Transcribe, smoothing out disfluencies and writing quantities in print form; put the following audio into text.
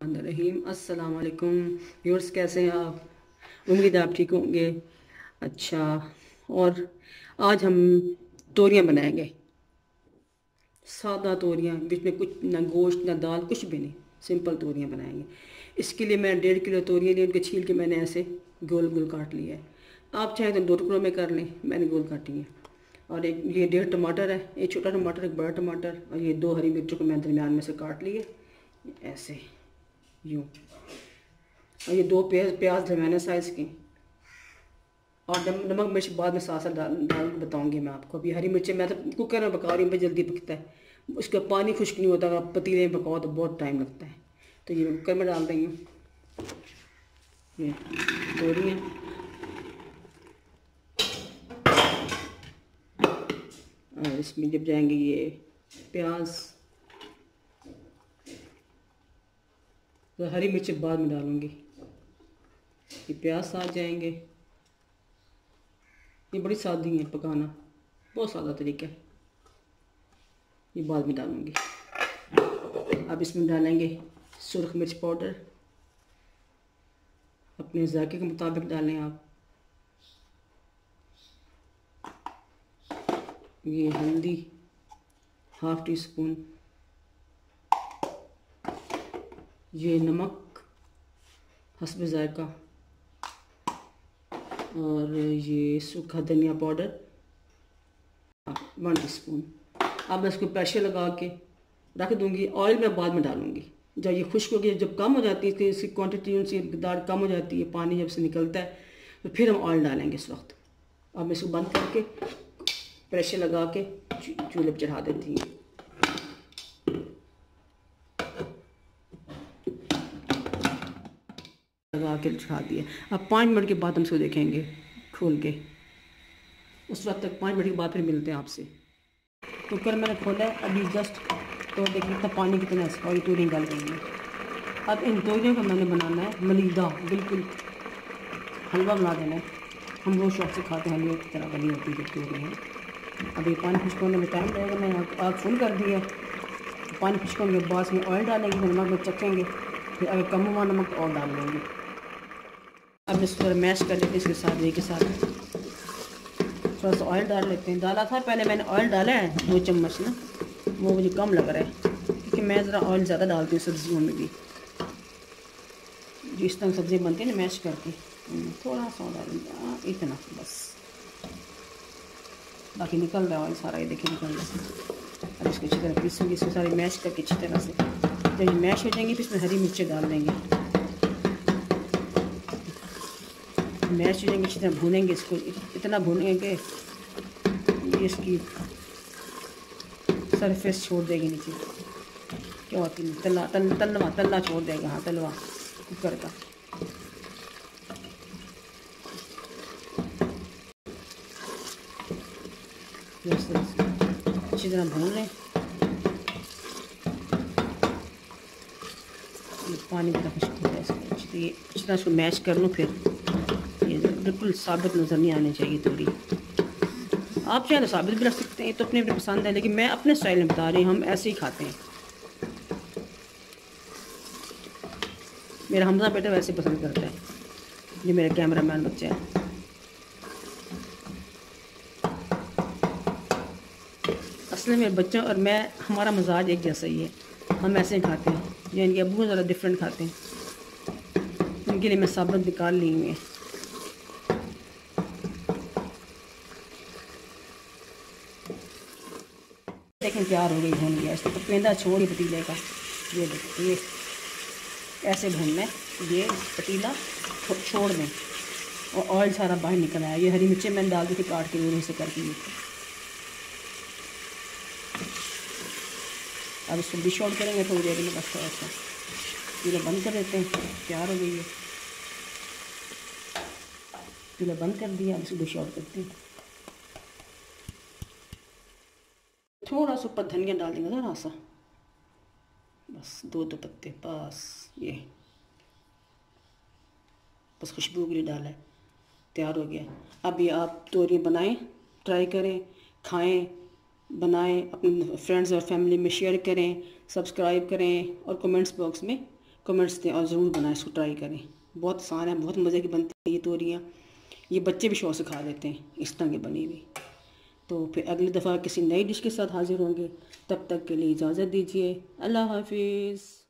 रहीम अस्सलाम वालेकुम व्यूअर्स, कैसे हैं आप? उम्मीद है आप ठीक होंगे। अच्छा, और आज हम तोरियां बनाएंगे। सादा तोरियां, बीच में कुछ ना गोश्त ना दाल, कुछ भी नहीं, सिंपल तोरियां बनाएंगे। इसके लिए मैं 1.5 किलो तोरियां ली, उनके छील के मैंने ऐसे गोल गोल काट लिया है। आप चाहें तो 2 टुकड़ों में कर लें, मैंने गोल काटी है। और एक ये 1.5 टमाटर है, एक छोटा टमाटर एक बड़ा टमाटर, और ये 2 हरी मिर्चों को मैं दरमियान में से काट लिए ऐसे यूँ। और ये 2 प्याज दरमियाने साइज़ की। और नमक मिर्च बाद में साथ साथ डाल डाल के बताऊँगी मैं आपको। अभी हरी मिर्चें मैं तो कुकर में पका रही हूँ, जल्दी पकता है, उसका पानी खुश्क नहीं होता। अगर पतीले में पकाओ तो बहुत टाइम लगता है। तो ये मैं कुकर में डाल रही हूँ। ये तोरियां, और इसमें जब जाएंगे ये प्याज, तो हरी मिर्च बाद में डालूँगी। ये प्याज साथ जाएंगे। ये बड़ी सादी है पकाना, बहुत सादा तरीका है। ये बाद में डालूँगी। अब इसमें डालेंगे सुरख मिर्च पाउडर, अपने जायके के मुताबिक डालें आप। ये हल्दी ½ टी स्पून, ये नमक हस्ब जायका, और ये सूखा धनिया पाउडर 1 टीस्पून। अब मैं इसको प्रेशर लगा के रख दूंगी। ऑयल मैं बाद में डालूंगी जब ये खुश्क होगी। जब कम हो जाती है, इसकी क्वांटिटी उनकी मकदार कम हो जाती है, पानी जब से निकलता है, तो फिर हम ऑयल डालेंगे इस वक्त। अब मैं इसको बंद करके प्रेशर लगा के चूल्हे पर चढ़ा देती हूँ। लगा के चढ़ा दिया। अब 5 मिनट के बाद हम इसको देखेंगे खोल के। उस वक्त तक 5 मिनट के बाद फिर मिलते हैं आपसे। कुकर मैंने खोला है अभी जस्ट, तो देखिए इतना पानी कितना है, और तोरियां डाल रही है। अब इन तोरियों को मैंने बनाना है मलीदा, बिल्कुल हलवा बना देना है। हम रोज़ शौक से खाते हैं, हलवे की तरह बनी होती है तोरियां। अभी पानी खुश्क होने में टाइम लगेगा। मैंने आग फुल कर दी है। पानी खुश्क होने के बाद में ऑयल डालेंगे, नमक में चखेंगे, फिर अगर कम हुआ नमक तो और डाल लेंगे। अब इसको मैश कर लेते हैं इसके साथ, एक के साथ थोड़ा सा ऑयल डाल लेते हैं। डाला था पहले मैंने, ऑयल डाला है 2 चम्मच ना, वो मुझे कम लग रहा है क्योंकि मैं ज़रा ऑयल ज़्यादा डालती हूँ सब्जियों में भी। जो इस तरह सब्ज़ी बनती है ना मैश करके, थोड़ा सा डालूँगी, इतना बस। बाकी निकल रहा है ऑयल सारा, ये देखिए निकल रहा है। अब इसको अच्छी तरह पीसूँगी, इसको सारी मैश करके अच्छी तरह से। जब ये मैश हो जाएंगी फिर इसमें हरी मिर्चें डाल देंगे। मैश हो जाएंगे, अच्छी तरह भूनेंगे इसको, इतना भूनेंगे ये इसकी सरफेस छोड़ देगी नीचे। क्या होती है तल्ला छोड़ देगा। हाँ, तलवा कुकर का। अच्छी तरह भून लें। ये पानी बड़ा खुश्क हो जाए इसको, अच्छी तरह इसको मैश कर लूँ। फिर ये बिल्कुल साबित नज़र नहीं आनी चाहिए तोरी। आप चाहे तो साबित भी रख सकते हैं, ये तो अपने अपने पसंद है, लेकिन मैं अपने स्टाइल में बता रही हूँ, हम ऐसे ही खाते हैं। मेरा हमजा बेटा वैसे पसंद करता है, जो मेरा कैमरामैन बच्चा है। असल में मेरे बच्चों और मैं, हमारा मजाज एक जैसा ही है, हम ऐसे ही खाते हैं। जो इनके अब्बू ज़रा डिफरेंट खाते हैं, उनके लिए मैं साबित निकाल ली हुई है। देखें तैयार हो गई, भून गया। इसको तो पेंदा छोड़ पतीले का, ये देखिए, ये ऐसे भूनना है। ये पतीला छोड़ दें और ऑयल सारा बाहर निकल आया। ये हरी मिर्चें मैंने डाल दी थी काट के, उन्हीं से करके। अब इसको डिश आउट करेंगे थोड़ी देर में, बस थोड़ा सा चूल्हा बंद कर देते हैं। तैयार हो गई है, चूल्हा बंद कर दिया। अब इसको डिश आउट करते हैं। थोड़ा सा ऊपर धनिया डाल देंगे, ज़रा सा, बस 2 पत्ते, बस ये बस खुशबू के लिए डाला है। तैयार हो गया। अब ये आप तोरियां बनाएं, ट्राई करें, खाएं, बनाएं, अपने फ्रेंड्स और फैमिली में शेयर करें, सब्सक्राइब करें और कमेंट्स बॉक्स में कमेंट्स दें और ज़रूर बनाएं, इसको ट्राई करें। बहुत आसान है, बहुत मज़े की बनती है ये तोरियाँ। ये बच्चे भी शौक से खा लेते हैं इस तरह की बनी हुई। तो फिर अगली दफ़ा किसी नई डिश के साथ हाज़िर होंगे, तब तक के लिए इजाज़त दीजिए। अल्लाह हाफिज़।